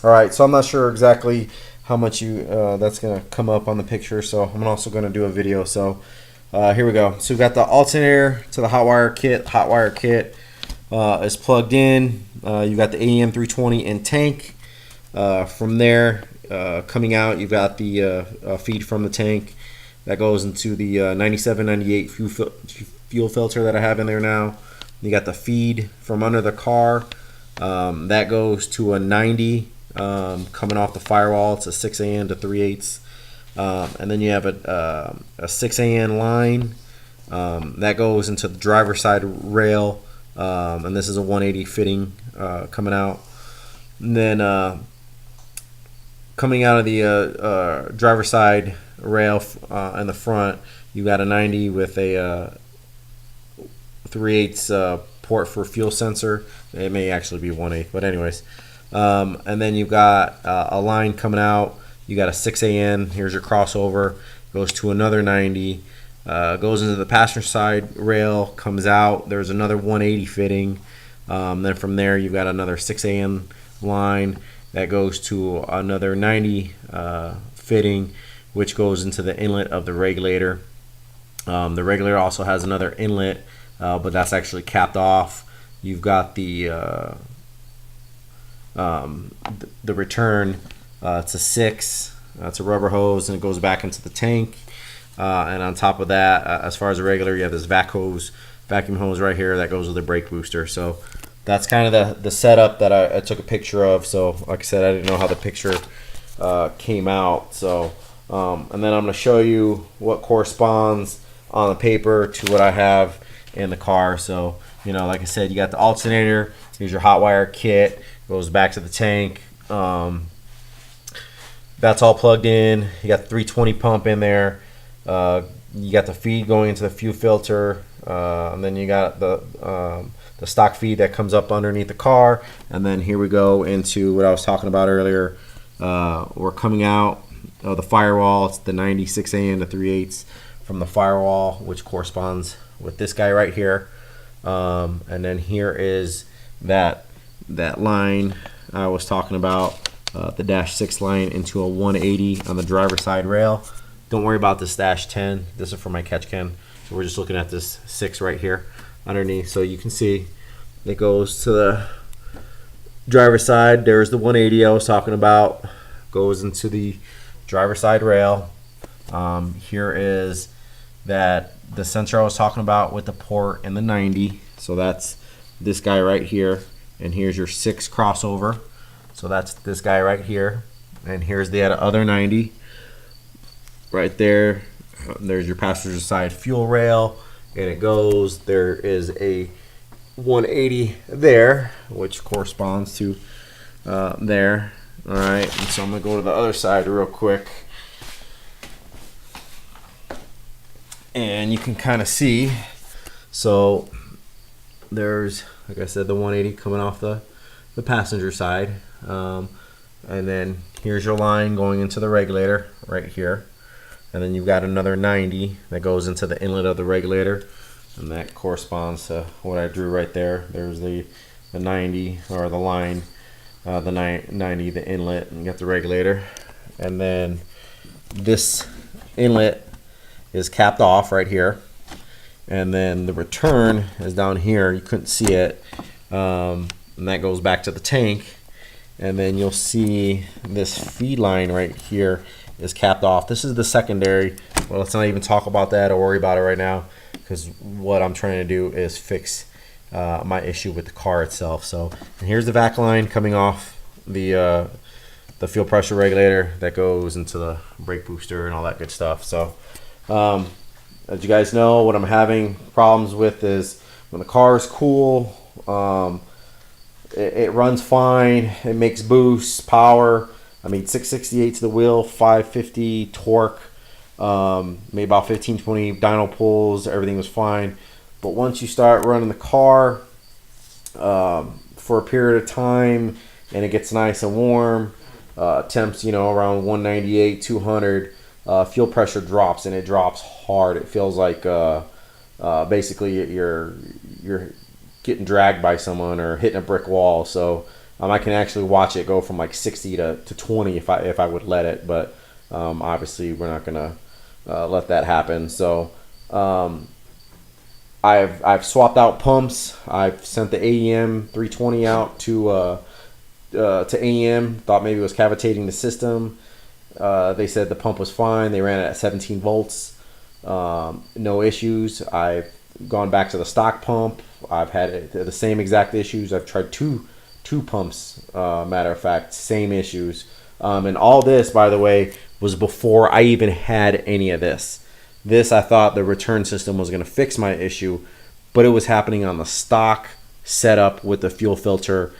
All right, so I'm not sure exactly how much you that's gonna come up on the picture, so I'm also gonna do a video. So here we go. So we got the alternator to the hot wire kit. Hot wire kit is plugged in. You got the AEM 320 in tank. From there, coming out, you've got the feed from the tank that goes into the 97, 98 fuel filter that I have in there now. You got the feed from under the car. That goes to a 90 coming off the firewall. It's a 6AN to 3/8. And then you have a 6AN line that goes into the driver's side rail. And this is a 180 fitting coming out. And then coming out of the driver's side rail in the front, you got a 90 with a 3/8 port for fuel sensor. It may actually be 1/8, but anyways. And then you've got a line coming out. You got a 6AN. Here's your crossover. Goes to another 90. Goes into the passenger side rail. Comes out. There's another 180 fitting. Then from there you've got another 6AN line that goes to another 90 fitting, which goes into the inlet of the regulator. The regulator also has another inlet, but that's actually capped off. You've got the return. It's a 6. It's a rubber hose, and it goes back into the tank. And on top of that, as far as the regulator, you have this vacuum hose right here that goes with the brake booster. So that's kind of the setup that I took a picture of. So like I said, I didn't know how the picture came out. So and then I'm going to show you what corresponds on the paper to what I have in the car. So like I said, you got the alternator. Here's your hot wire kit. Goes back to the tank. That's all plugged in. You got the 320 pump in there. You got the feed going into the fuel filter, and then you got the stock feed that comes up underneath the car. And then here we go into what I was talking about earlier. We're coming out of the firewall. It's the 96AN to 3/8 from the firewall, which corresponds with this guy right here. And then here is that line I was talking about, the dash 6 line into a 180 on the driver's side rail. Don't worry about this dash 10. This is for my catch can. So we're just looking at this 6 right here underneath. So you can see it goes to the driver's side. There's the 180 I was talking about. Goes into the driver's side rail. Here is the sensor I was talking about with the port and the 90. So that's this guy right here. And here's your 6 crossover. So that's this guy right here. And here's the other 90 right there. There's your passenger side fuel rail, and it goes. There is a 180 there, which corresponds to there. All right, and so I'm gonna go to the other side real quick, and you can kind of see. So there's, like I said, the 180 coming off the passenger side, and then here's your line going into the regulator right here. And then you've got another 90 that goes into the inlet of the regulator, and that corresponds to what I drew right there. There's the 90, or the line, the 90, the inlet, and you got the regulator. And then this inlet is capped off right here, and then the return is down here. You couldn't see it, and that goes back to the tank. And then you'll see this feed line right here is capped off. This is the secondary. Well, let's not even talk about that or worry about it right now, because what I'm trying to do is fix my issue with the car itself. So, and here's the vac line coming off the fuel pressure regulator that goes into the brake booster and all that good stuff. So as you guys know, what I'm having problems with is when the car is cool, it runs fine, it makes boosts, power. I mean, 668 to the wheel, 550 torque, maybe about 15-20 dyno pulls. Everything was fine. But once you start running the car for a period of time, and it gets nice and warm, temps, around 198, 200, fuel pressure drops, and it drops hard. It feels like basically you're getting dragged by someone or hitting a brick wall. So I can actually watch it go from like 60 to 20 if I would let it, but obviously we're not gonna let that happen. So I've swapped out pumps. I've sent the AEM 320 out to AEM. Thought maybe it was cavitating the system. They said the pump was fine. They ran it at 17 volts. No issues. I've gone back to the stock pump. I've had the same exact issues. I've tried two pumps. Matter of fact, same issues. And all this, by the way, was before I even had any of this. This, I thought the return system was going to fix my issue, but it was happening on the stock setup with the fuel filter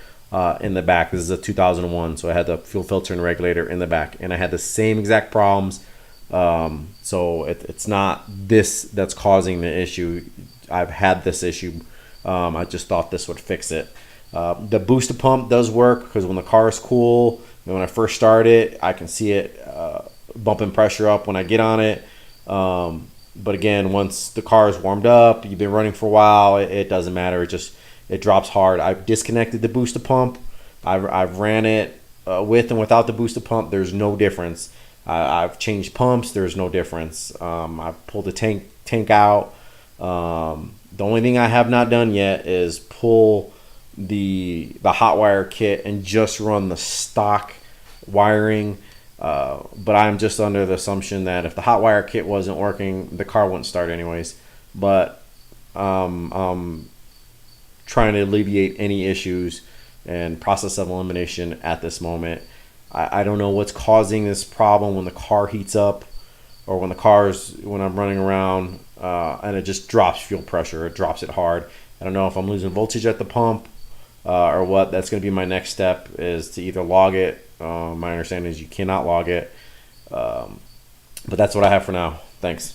in the back. This is a 2001, so I had the fuel filter and regulator in the back, and I had the same exact problems. So it's not this that's causing the issue. I've had this issue. I just thought this would fix it. The booster pump does work because when the car is cool, when I first start it, I can see it bumping pressure up when I get on it. But again, once the car is warmed up, you've been running for a while, it doesn't matter. It drops hard. I've disconnected the booster pump. I've ran it with and without the booster pump. There's no difference. I've changed pumps. There's no difference. I've pulled the tank out. The only thing I have not done yet is pull the hot wire kit and just run the stock wiring. But I'm just under the assumption that if the hot wire kit wasn't working, the car wouldn't start anyways. But trying to alleviate any issues and process of elimination at this moment. I don't know what's causing this problem when the car heats up or when I'm running around and it just drops fuel pressure. It drops it hard. I don't know if I'm losing voltage at the pump or what. That's going to be my next step, is to either log it. My understanding is you cannot log it. But that's what I have for now. Thanks.